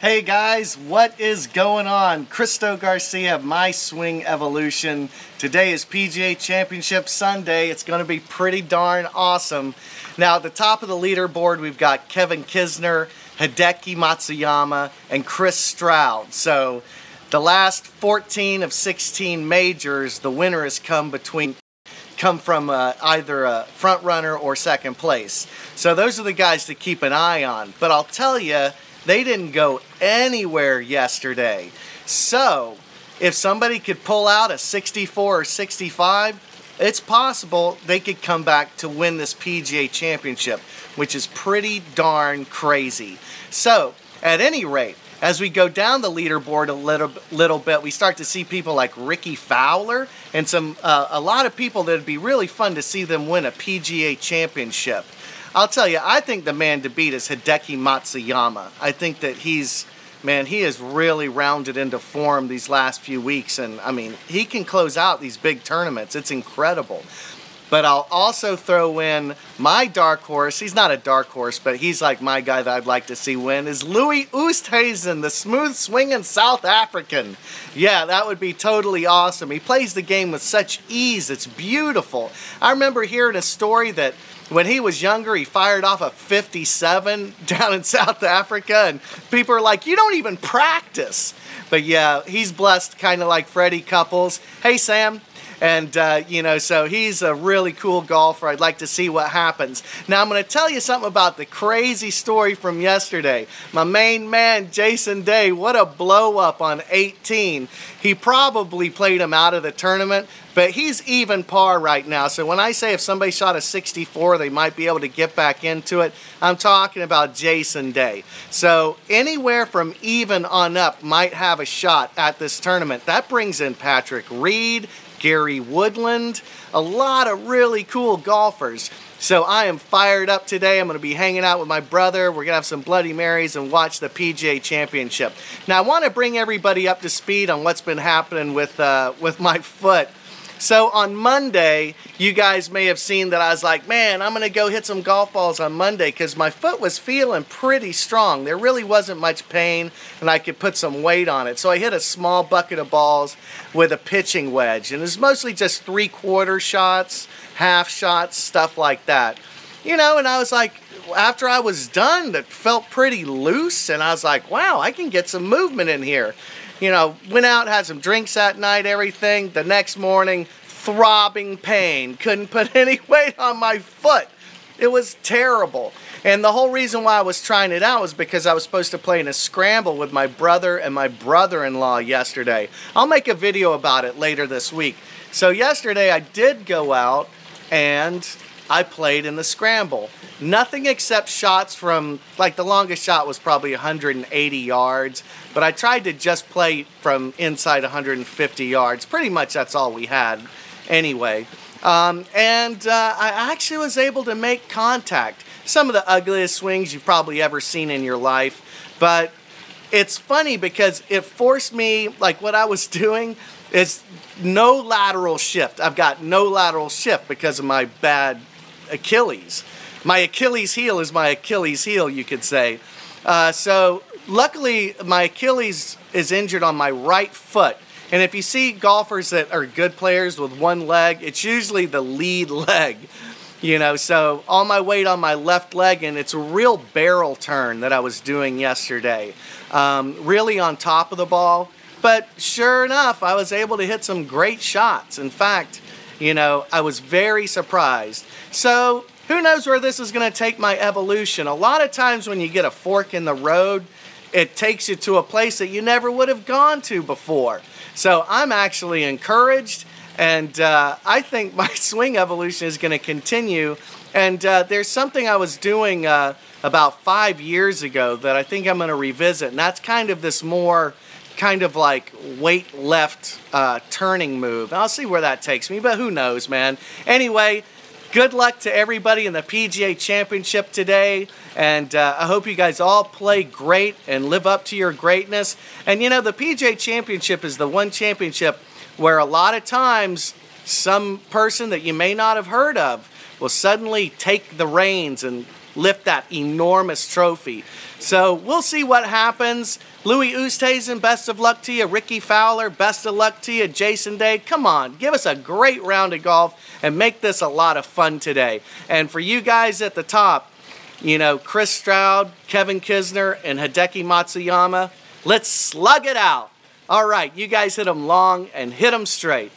Hey guys, what is going on? Christo Garcia of My Swing Evolution. Today is PGA Championship Sunday. It's going to be pretty darn awesome. Now at the top of the leaderboard we've got Kevin Kisner, Hideki Matsuyama, and Chris Stroud. So the last 14 of 16 majors, the winner has come from either a front runner or second place. So those are the guys to keep an eye on. But I'll tell you, they didn't go anywhere yesterday. So if somebody could pull out a 64 or 65, it's possible they could come back to win this PGA Championship, which is pretty darn crazy. So at any rate, as we go down the leaderboard a little bit, we start to see people like Ricky Fowler and a lot of people that would be really fun to see them win a PGA Championship. I'll tell you, I think the man to beat is Hideki Matsuyama. I think that he has really rounded into form these last few weeks, and I mean, he can close out these big tournaments. It's incredible. But I'll also throw in my dark horse. He's not a dark horse, but he's like my guy that I'd like to see win, is Louis Oosthuizen, the smooth swinging South African. Yeah, that would be totally awesome. He plays the game with such ease. It's beautiful. I remember hearing a story that when he was younger, he fired off a 57 down in South Africa, and people are like, you don't even practice. But yeah, he's blessed, kind of like Freddie Couples. Hey, Sam. And, so he's a really cool golfer. I'd like to see what happens. Now, I'm going to tell you something about the crazy story from yesterday. My main man, Jason Day, what a blow-up on 18. He probably played him out of the tournament, but he's even par right now. So when I say if somebody shot a 64, they might be able to get back into it, I'm talking about Jason Day. So anywhere from even on up might have a shot at this tournament. That brings in Patrick Reed, Gary Woodland, a lot of really cool golfers. So I am fired up today. I'm going to be hanging out with my brother. We're going to have some Bloody Marys and watch the PGA Championship. Now I want to bring everybody up to speed on what's been happening with my foot. So on Monday, you guys may have seen that I was like, man, I'm going to go hit some golf balls on Monday because my foot was feeling pretty strong. There really wasn't much pain and I could put some weight on it. So I hit a small bucket of balls with a pitching wedge. And it was mostly just 3/4 shots, half shots, stuff like that. And I was like, after I was done, it felt pretty loose. And I was like, wow, I can get some movement in here. Went out, had some drinks that night, everything. The next morning, throbbing pain. Couldn't put any weight on my foot. It was terrible. And the whole reason why I was trying it out was because I was supposed to play in a scramble with my brother and my brother-in-law yesterday. I'll make a video about it later this week. So yesterday I did go out and I played in the scramble. Nothing except shots from, like the longest shot was probably 180 yards, but I tried to just play from inside 150 yards. Pretty much that's all we had anyway. I actually was able to make contact. Some of the ugliest swings you've probably ever seen in your life, but it's funny because it forced me, like what I was doing is no lateral shift. I've got no lateral shift because of my bad Achilles. My Achilles heel is my Achilles heel, you could say. So luckily, my Achilles is injured on my right foot. And if you see golfers that are good players with one leg, it's usually the lead leg. So all my weight on my left leg, and it's a real barrel turn that I was doing yesterday. Really on top of the ball. But sure enough, I was able to hit some great shots. In fact, I was very surprised. So who knows where this is going to take my evolution? A lot of times when you get a fork in the road, it takes you to a place that you never would have gone to before. So I'm actually encouraged, and I think my swing evolution is going to continue. And there's something I was doing about 5 years ago that I think I'm going to revisit, and that's kind of this more kind of like weight left turning move. I'll see where that takes me, but who knows, man. Anyway, good luck to everybody in the PGA Championship today, and I hope you guys all play great and live up to your greatness. And the PGA Championship is the one championship where a lot of times some person that you may not have heard of will suddenly take the reins and lift that enormous trophy. So we'll see what happens. Louis Oosthuizen, best of luck to you. Ricky Fowler, best of luck to you. Jason Day, come on, give us a great round of golf and make this a lot of fun today. And for you guys at the top, you know, Chris Stroud, Kevin Kisner, and Hideki Matsuyama, let's slug it out. All right, you guys hit them long and hit them straight.